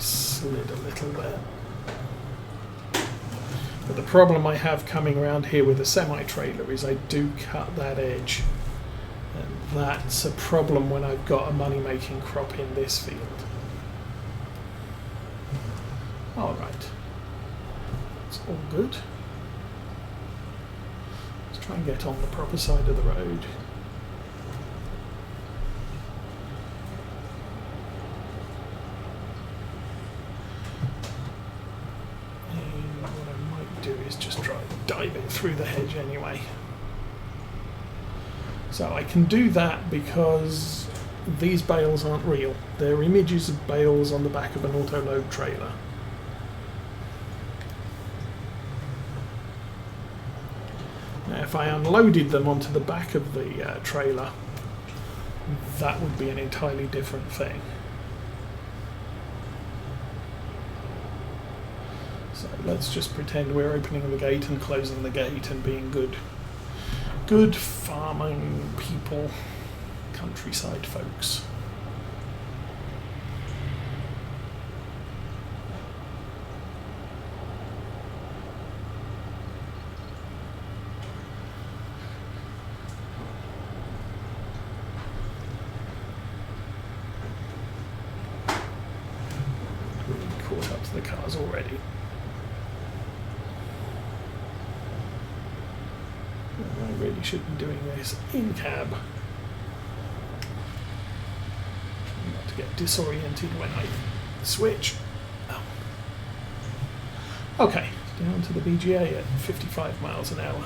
slid a little there. But the problem I have coming around here with a semi-trailer is I do cut that edge. And that's a problem when I've got a money-making crop in this field. Alright. It's all good. Let's try and get on the proper side of the road. And what I might do is just try and dive it through the hedge anyway. So I can do that because these bales aren't real. They're images of bales on the back of an auto-load trailer. Now if I unloaded them onto the back of the trailer, that would be an entirely different thing. So let's just pretend we're opening the gate and closing the gate and being good farming people, countryside folks. Really caught up to the cars already. I really should be doing this in cab. Not to get disoriented when I switch. Oh. Okay, down to the BGA at 55 miles an hour.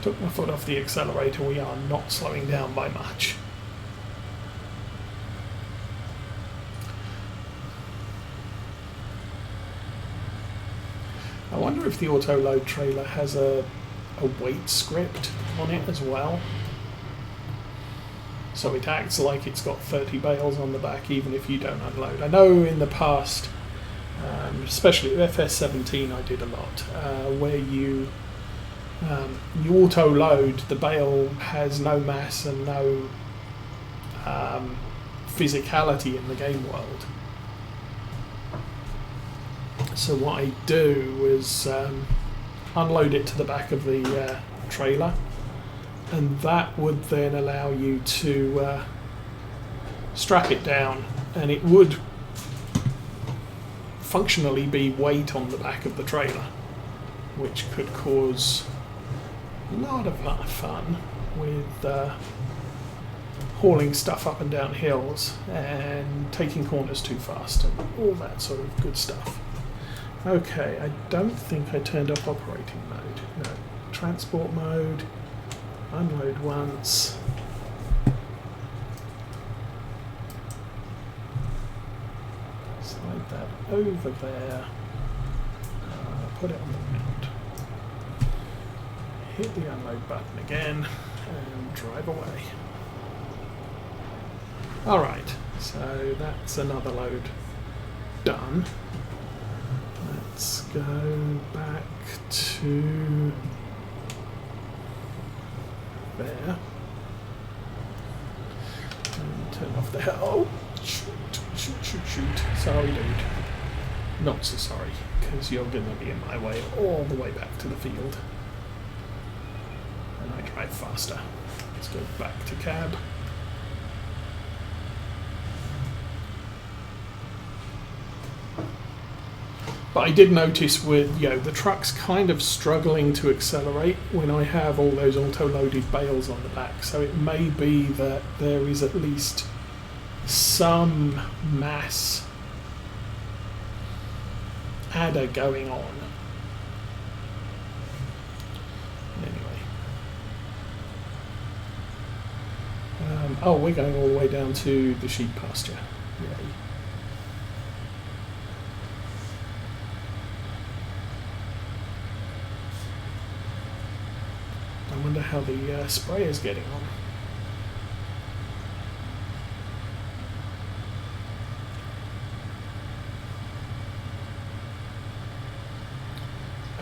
Took my foot off the accelerator, we are not slowing down by much. I wonder if the auto-load trailer has a weight script on it as well. So it acts like it's got 30 bales on the back even if you don't unload. I know in the past, especially with FS19 I did a lot, where you auto-load, the bale has no mass and no physicality in the game world. So what I do is unload it to the back of the trailer, and that would then allow you to strap it down, and it would functionally be weight on the back of the trailer, which could cause a lot of fun with hauling stuff up and down hills and taking corners too fast and all that sort of good stuff. Okay, I don't think I turned up operating mode. No. Transport mode, unload once. Slide that over there. Put it on the ground. Hit the unload button again and drive away. Alright, so that's another load done. Let's go back to there. And turn off the hell. Oh, shoot. Sorry, dude. Not so sorry, because you're going to be in my way all the way back to the field. And I drive faster. Let's go back to cab. But I did notice with the truck's kind of struggling to accelerate when I have all those auto-loaded bales on the back. So it may be that there is at least some mass adder going on. Anyway. Oh, we're going all the way down to the sheep pasture. Yay. I wonder how the sprayer's getting on.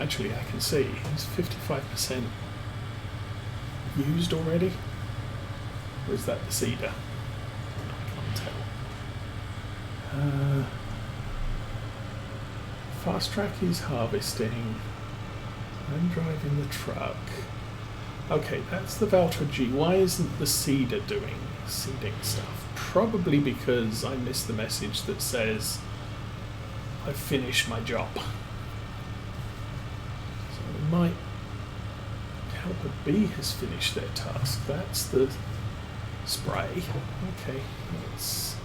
Actually, I can see it's 55% used already. Or is that the seeder? I can't tell. Fast track is harvesting. I'm driving the truck. Okay, that's the Valtra G. Why isn't the seeder doing seeding stuff? Probably because I missed the message that says I've finished my job. So it might help a B has finished their task. That's the spray. Okay, let's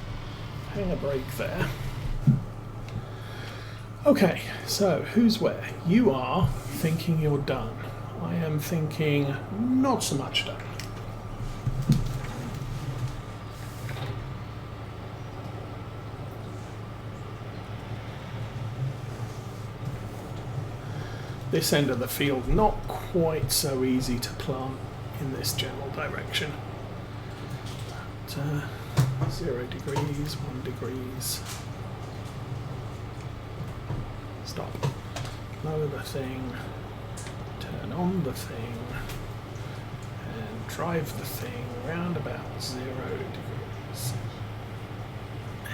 hang a brake there. Okay, so who's where? You are thinking you're done. I am thinking not so much done. This end of the field, not quite so easy to plant in this general direction. But, 0 degrees, 1 degrees. Stop. Lower the thing. Turn on the thing. And drive the thing round about 0 degrees.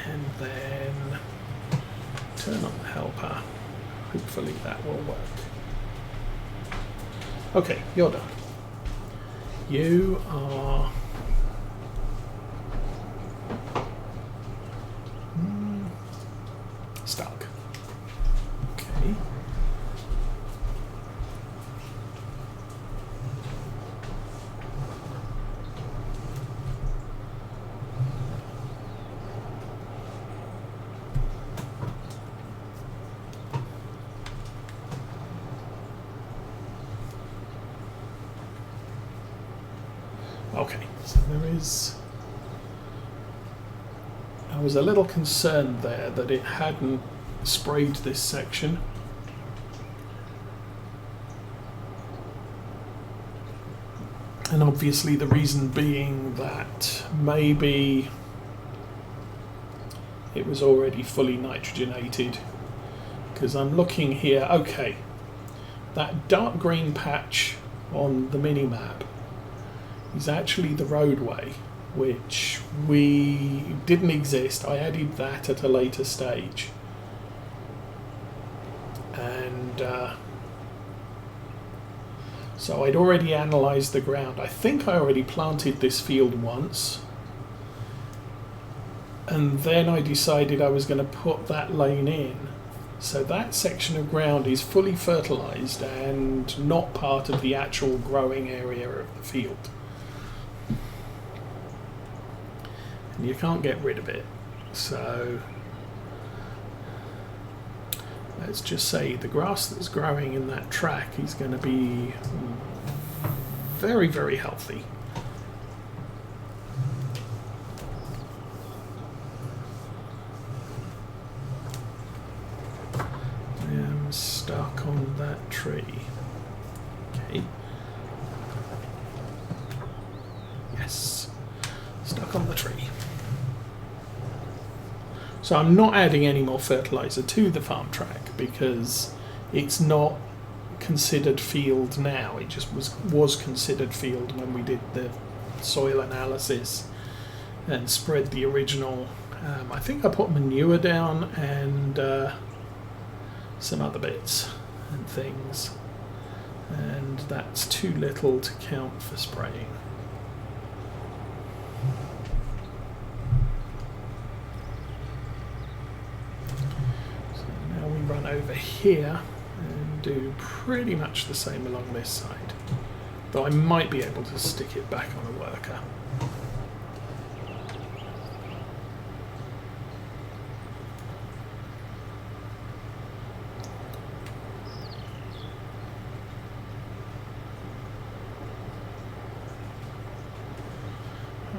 And then turn on the helper. Hopefully that will work. Okay, you're done. You are stuck. Okay. Okay, so there is... I was a little concerned there that it hadn't sprayed this section. And obviously the reason being that maybe it was already fully nitrogenated. Because I'm looking here, okay, that dark green patch on the mini-map is actually the roadway, which didn't exist. I added that at a later stage. And so I'd already analysed the ground. I think I already planted this field once. And then I decided I was going to put that lane in. So that section of ground is fully fertilised and not part of the actual growing area of the field. And you can't get rid of it. So let's just say the grass that's growing in that track is going to be very, very healthy. I am stuck on that tree. Okay. Yes. Stuck on the tree. So I'm not adding any more fertiliser to the farm track because it's not considered field now. It just was considered field when we did the soil analysis and spread the original. I think I put manure down and some other bits and things. And that's too little to count for spraying. Run over here and do pretty much the same along this side, though I might be able to stick it back on a worker.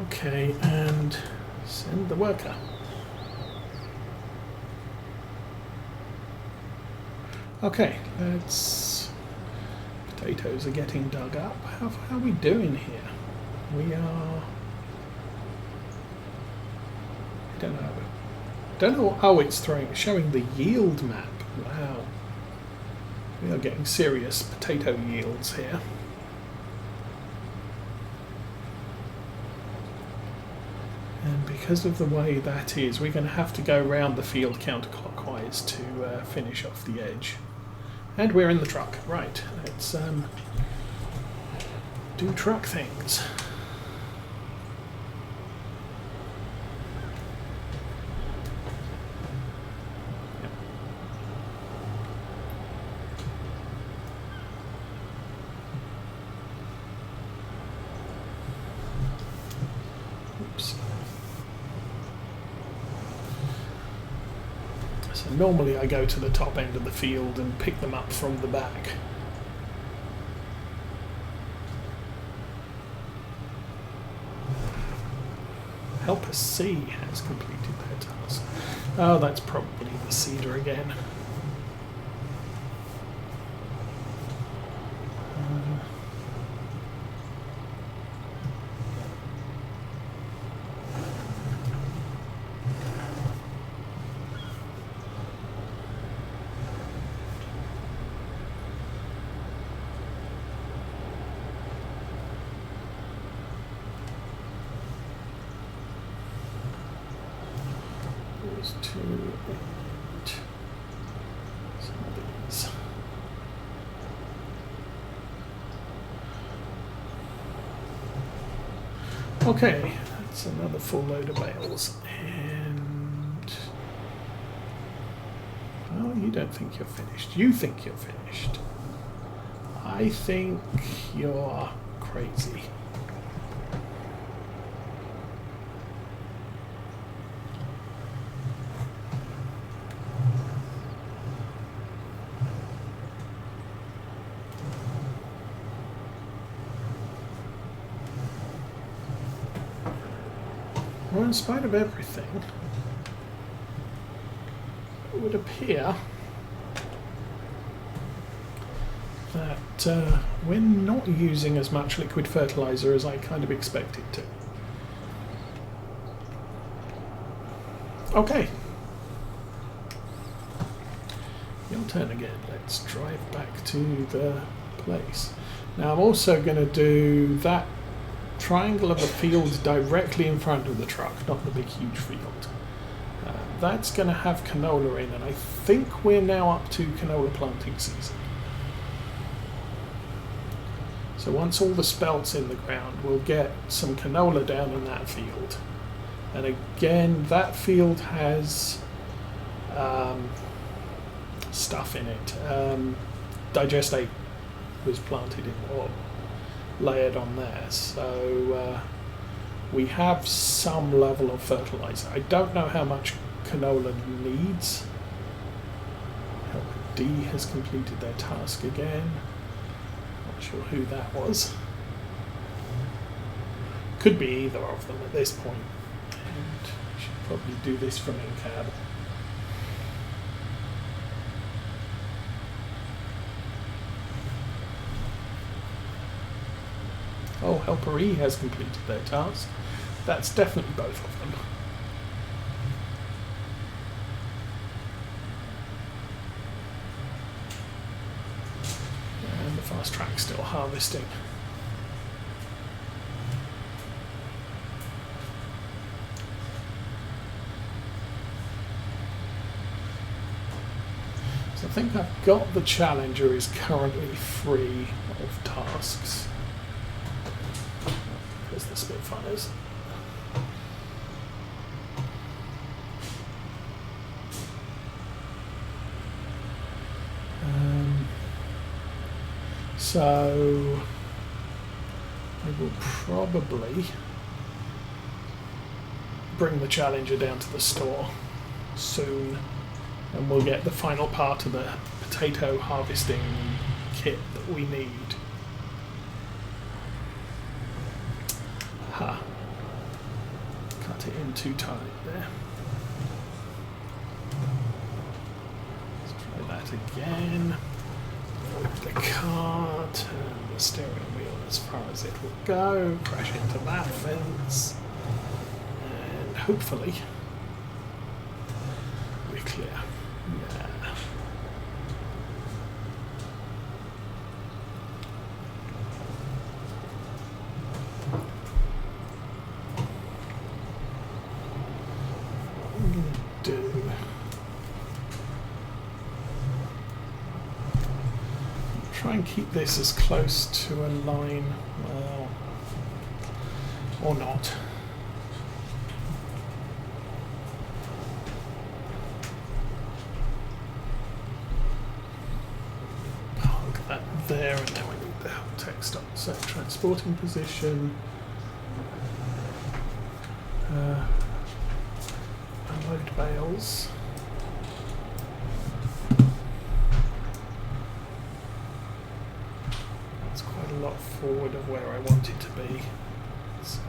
Okay, and send the worker. Okay, let's... Potatoes are getting dug up. How are we doing here? We are... I don't know. Oh, it's showing the yield map. Wow. We are getting serious potato yields here. because of the way that is, we're going to have to go round the field counterclockwise to finish off the edge. And we're in the truck. Right, let's do truck things. So normally I go to the top end of the field and pick them up from the back. Helper C has completed their task. Oh, that's probably the seeder again. To and some of these. Okay, that's another full load of bales. And oh, you don't think you're finished. You think you're finished. I think you're crazy. Well, in spite of everything, it would appear that we're not using as much liquid fertilizer as I kind of expected to. Okay. Your turn again. Let's drive back to the place. Now I'm also going to do that triangle of a field directly in front of the truck, not the big huge field. That's going to have canola in, and I think we're now up to canola planting season. So once all the spelt's in the ground, we'll get some canola down in that field. And again, that field has stuff in it. Digestate was planted in, or layered on there, so we have some level of fertilizer. I don't know how much canola needs. Helper D has completed their task again. Not sure who that was. Could be either of them at this point. And we should probably do this from in cab. Oh, Helper E has completed their task. That's definitely both of them. And the fast track's still harvesting. So I think I've got the Challenger is currently free of tasks. The Spitfires. So I will probably bring the Challenger down to the store soon, and we'll get the final part of the potato harvesting kit that we need. Cut it in too tight there. Let's try that again. Flip the car, turn the steering wheel as far as it will go, crash into that fence, and hopefully we're clear. Yeah. try and keep this as close to a line, well, or not. Park that there, and now I need the text on. So transporting position, unload bales. A lot forward of where I want it to be. So,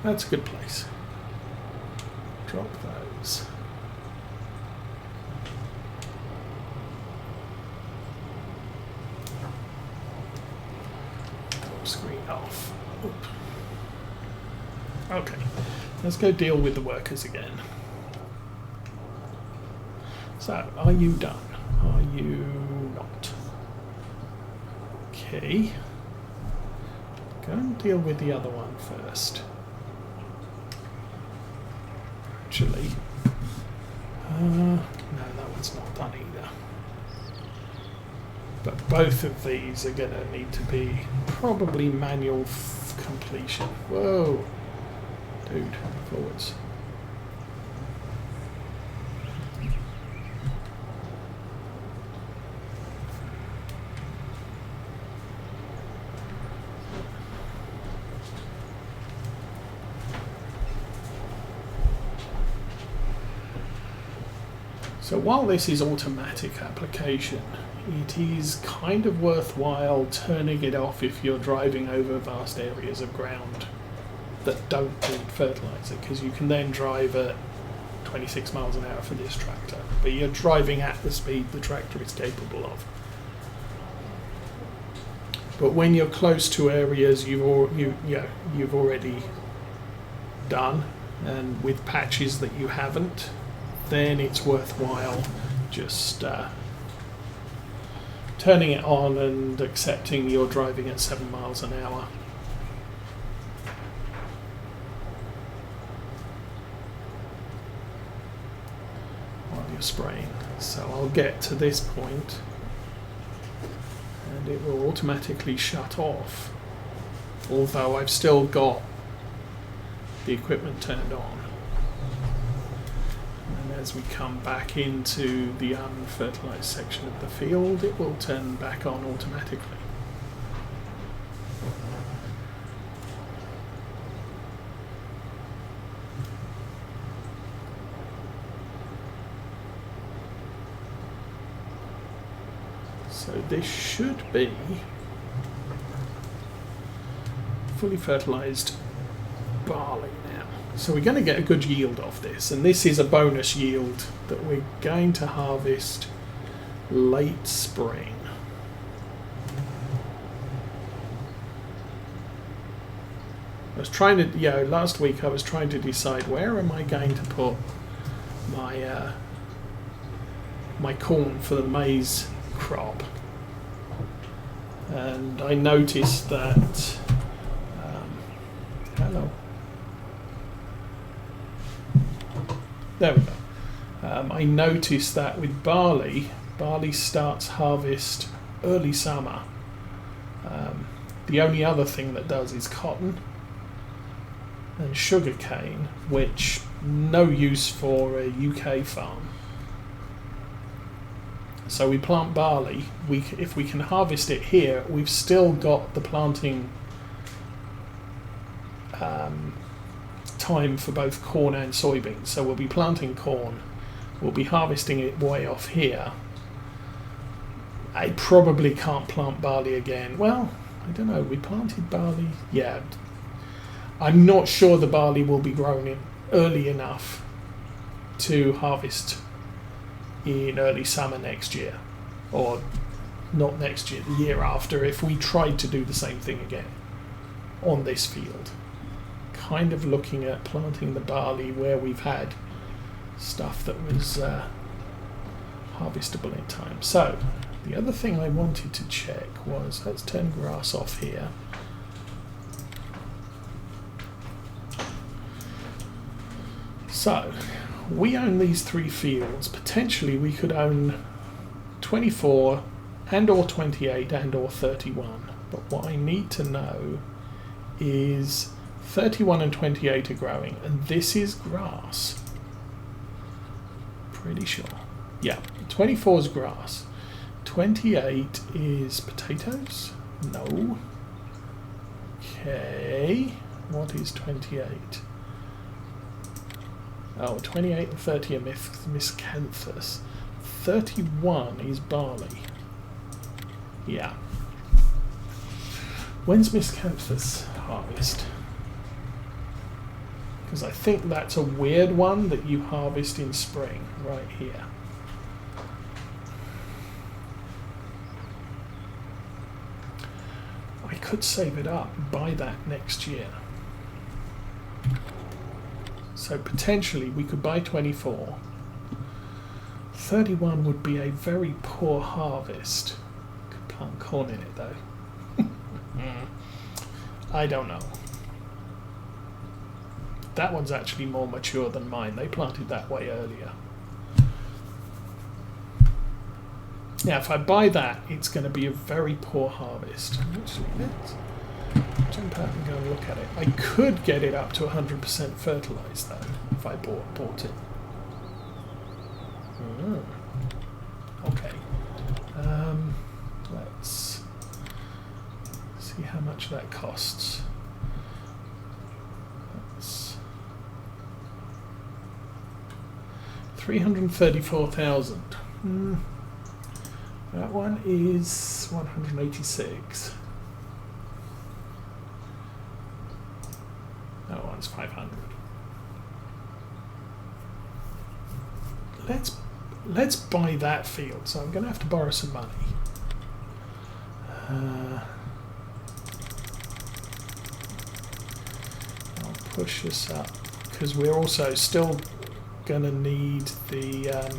that's a good place. Drop those. Top screen off. Oop. Okay, let's go deal with the workers again. So, are you done? Are you not? Okay. Go and deal with the other one first. Actually, no, that one's not done either. But both of these are going to need to be probably manual completion. Whoa! Dude, forwards. So while this is automatic application, it is kind of worthwhile turning it off if you're driving over vast areas of ground that don't need fertilizer, because you can then drive at 26 miles an hour for this tractor, but you're driving at the speed the tractor is capable of. But when you're close to areas you've already done, and with patches that you haven't, then it's worthwhile just turning it on and accepting you're driving at 7 miles an hour. Spraying. So I'll get to this point and it will automatically shut off, although I've still got the equipment turned on. And as we come back into the unfertilized section of the field, it will turn back on automatically. So this should be fully fertilized barley now. So we're going to get a good yield off this, and this is a bonus yield that we're going to harvest late spring. I was trying to, last week I was trying to decide where am I going to put my my corn for the maize crop, and I noticed that hello, there we go. I noticed that with barley starts harvest early summer. The only other thing that does is cotton and sugar cane, which no use for a UK farm. So we plant barley. If we can harvest it here, we've still got the planting time for both corn and soybeans. So we'll be planting corn, we'll be harvesting it way off here. I probably can't plant barley again. Well, I don't know, we planted barley, yeah. I'm not sure the barley will be grown in early enough to harvest in early summer next year, or not next year, the year after, if we tried to do the same thing again on this field. Kind of looking at planting the barley where we've had stuff that was harvestable in time. So the other thing I wanted to check was, let's turn grass off here. So, we own these 3 fields. Potentially we could own 24 and or 28 and or 31. But what I need to know is 31 and 28 are growing, and this is grass. Pretty sure. Yeah, 24 is grass. 28 is potatoes? No. Okay, what is 28? Oh, 28 and 30 are miscanthus. 31 is barley. Yeah. When's miscanthus harvest? Because I think that's a weird one that you harvest in spring, right here. I could save it up, buy that next year. So potentially we could buy 24. 31 would be a very poor harvest. Could plant corn in it though. I don't know. That one's actually more mature than mine. They planted that way earlier. Now, if I buy that, it's going to be a very poor harvest. Actually, let's jump out and go and look at it. I could get it up to 100% fertilised, though, if I bought it. Okay. Let's see how much that costs. That's 334,000. That one is 186. That one's 500. Let's buy that field. So I'm going to have to borrow some money. I'll push this up because we're also still going to need the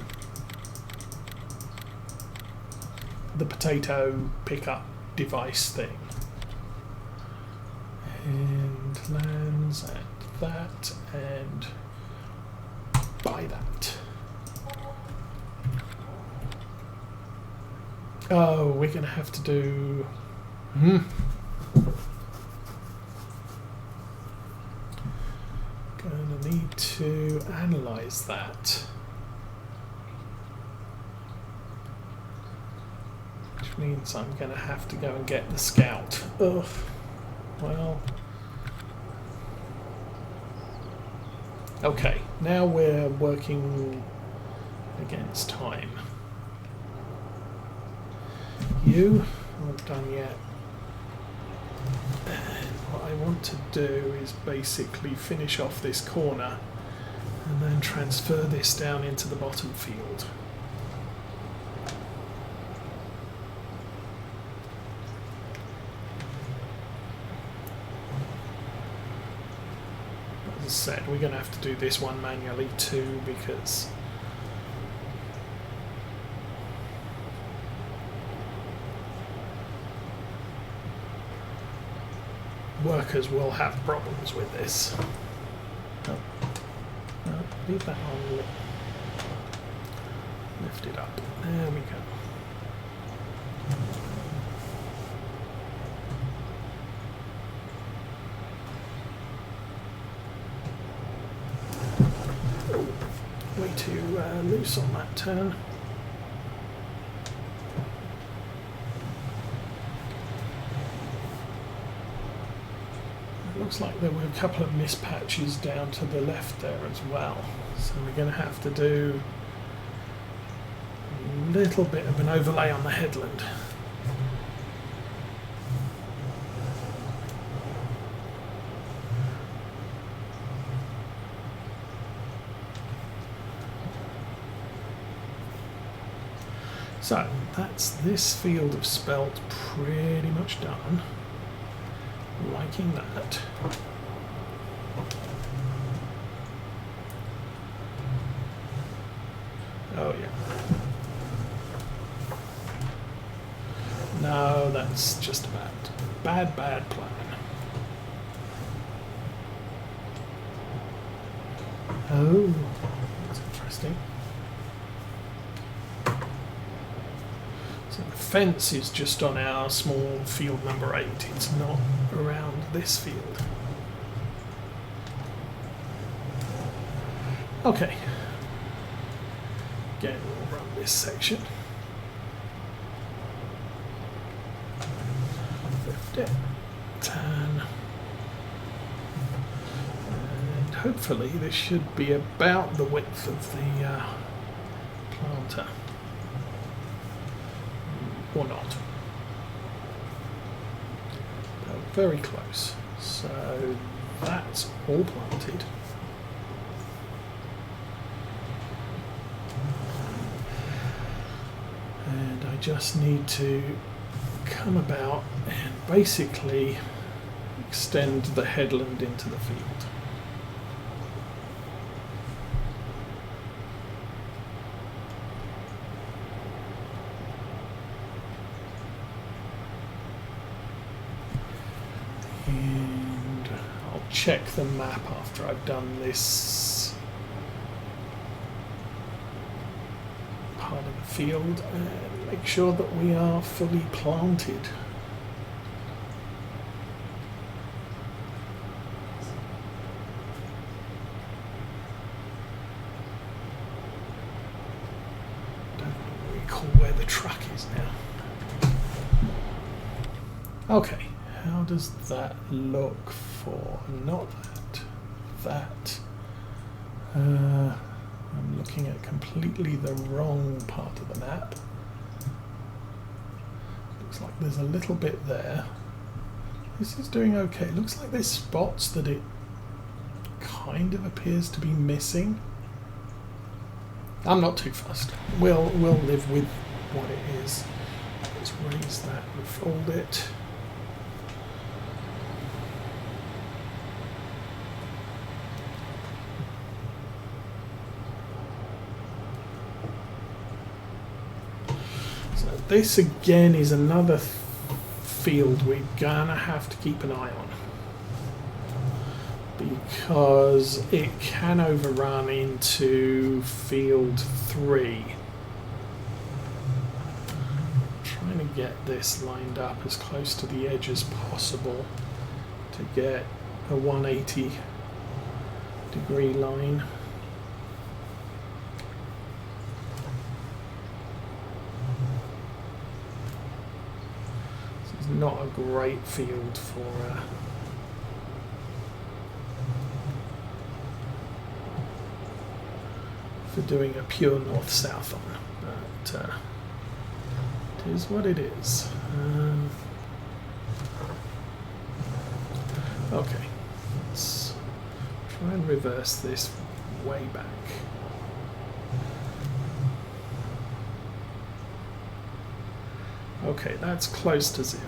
potato pickup device thing. And lands and that and buy that. Oh, we're going to have to do... Going to need to analyze that. Which means I'm going to have to go and get the scout. Ugh. Well... Okay, now we're working against time. You, not done yet. And what I want to do is basically finish off this corner and then transfer this down into the bottom field. As I said, we're going to have to do this one manually too because workers will have problems with this. No, leave that on. Lift it up. There we go. Way too loose on that turn. Looks like there were a couple of mispatches down to the left there as well. So we're going to have to do a little bit of an overlay on the headland. So that's this field of spelt pretty much done. Liking that. Oh yeah. No, that's just a bad plan. Oh, that's interesting. So the fence is just on our small field number 8. It's not around this field. Okay. Again, we'll run this section. 50, 10. And hopefully this should be about the width of the planter. Or not. But very close. So that's all planted. And I just need to come about and basically extend the headland into the field. And I'll check the map after I've done this part of the field and make sure that we are fully planted. Don't recall where the truck is now. Okay, how does that look for not that? I'm looking at completely the wrong part of the map. Looks like there's a little bit there. This is doing okay. Looks like there's spots that it kind of appears to be missing. I'm not too fussed. We'll live with what it is. Let's raise that and fold it. This again is another field we're gonna have to keep an eye on because it can overrun into field 3. I'm trying to get this lined up as close to the edge as possible to get a 180 degree line. Not a great field for doing a pure north-south on, but it is what it is. Okay, let's try and reverse this way back. Okay, that's close to 0.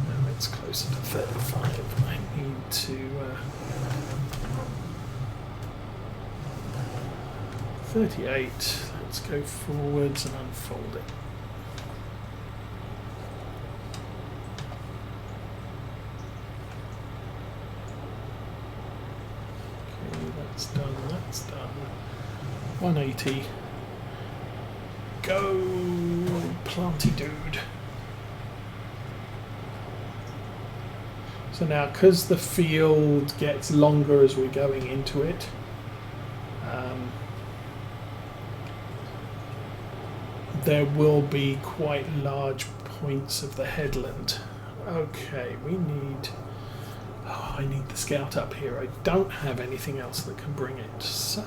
Now it's closer to 35. I need to 38. Let's go forwards and unfold it. Okay, that's done. That's done. 180. Go, planty dude. So now, because the field gets longer as we're going into it, there will be quite large points of the headland. Okay, we need... Oh, I need the scout up here. I don't have anything else that can bring it, so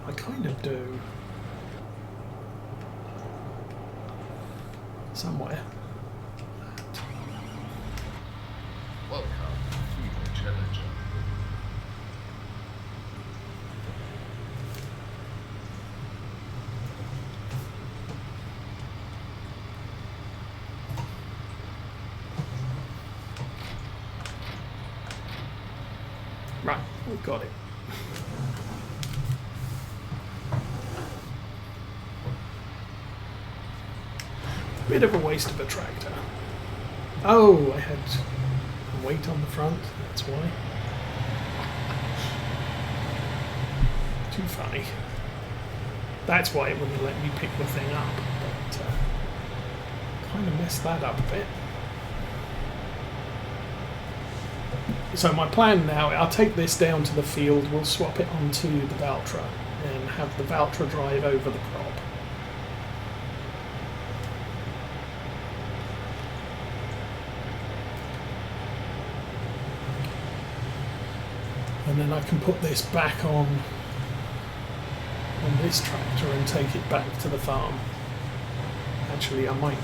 I kind of do. Somewhere. Welcome to the Challenger. Right, we've got it. Bit of a waste of a tractor. Oh, I had weight on the front, that's why. Too funny. That's why it wouldn't let me pick the thing up, but kind of messed that up a bit. So my plan now, I'll take this down to the field, we'll swap it onto the Valtra and have the Valtra drive over the crop. And then I can put this back on this tractor and take it back to the farm. Actually, I might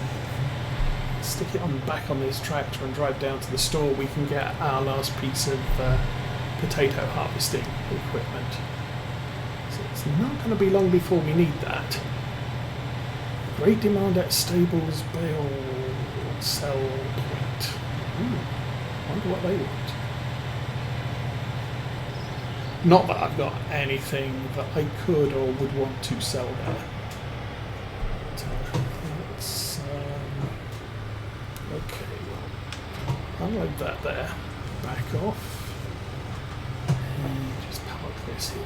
stick it back on this tractor and drive down to the store. We can get our last piece of potato harvesting equipment. So it's not going to be long before we need that. Great demand at stables, bale, sell point. Wonder what they want. Not that I've got anything that I could or would want to sell there. But, let's, okay, well, unload that there, back off, and just park this here.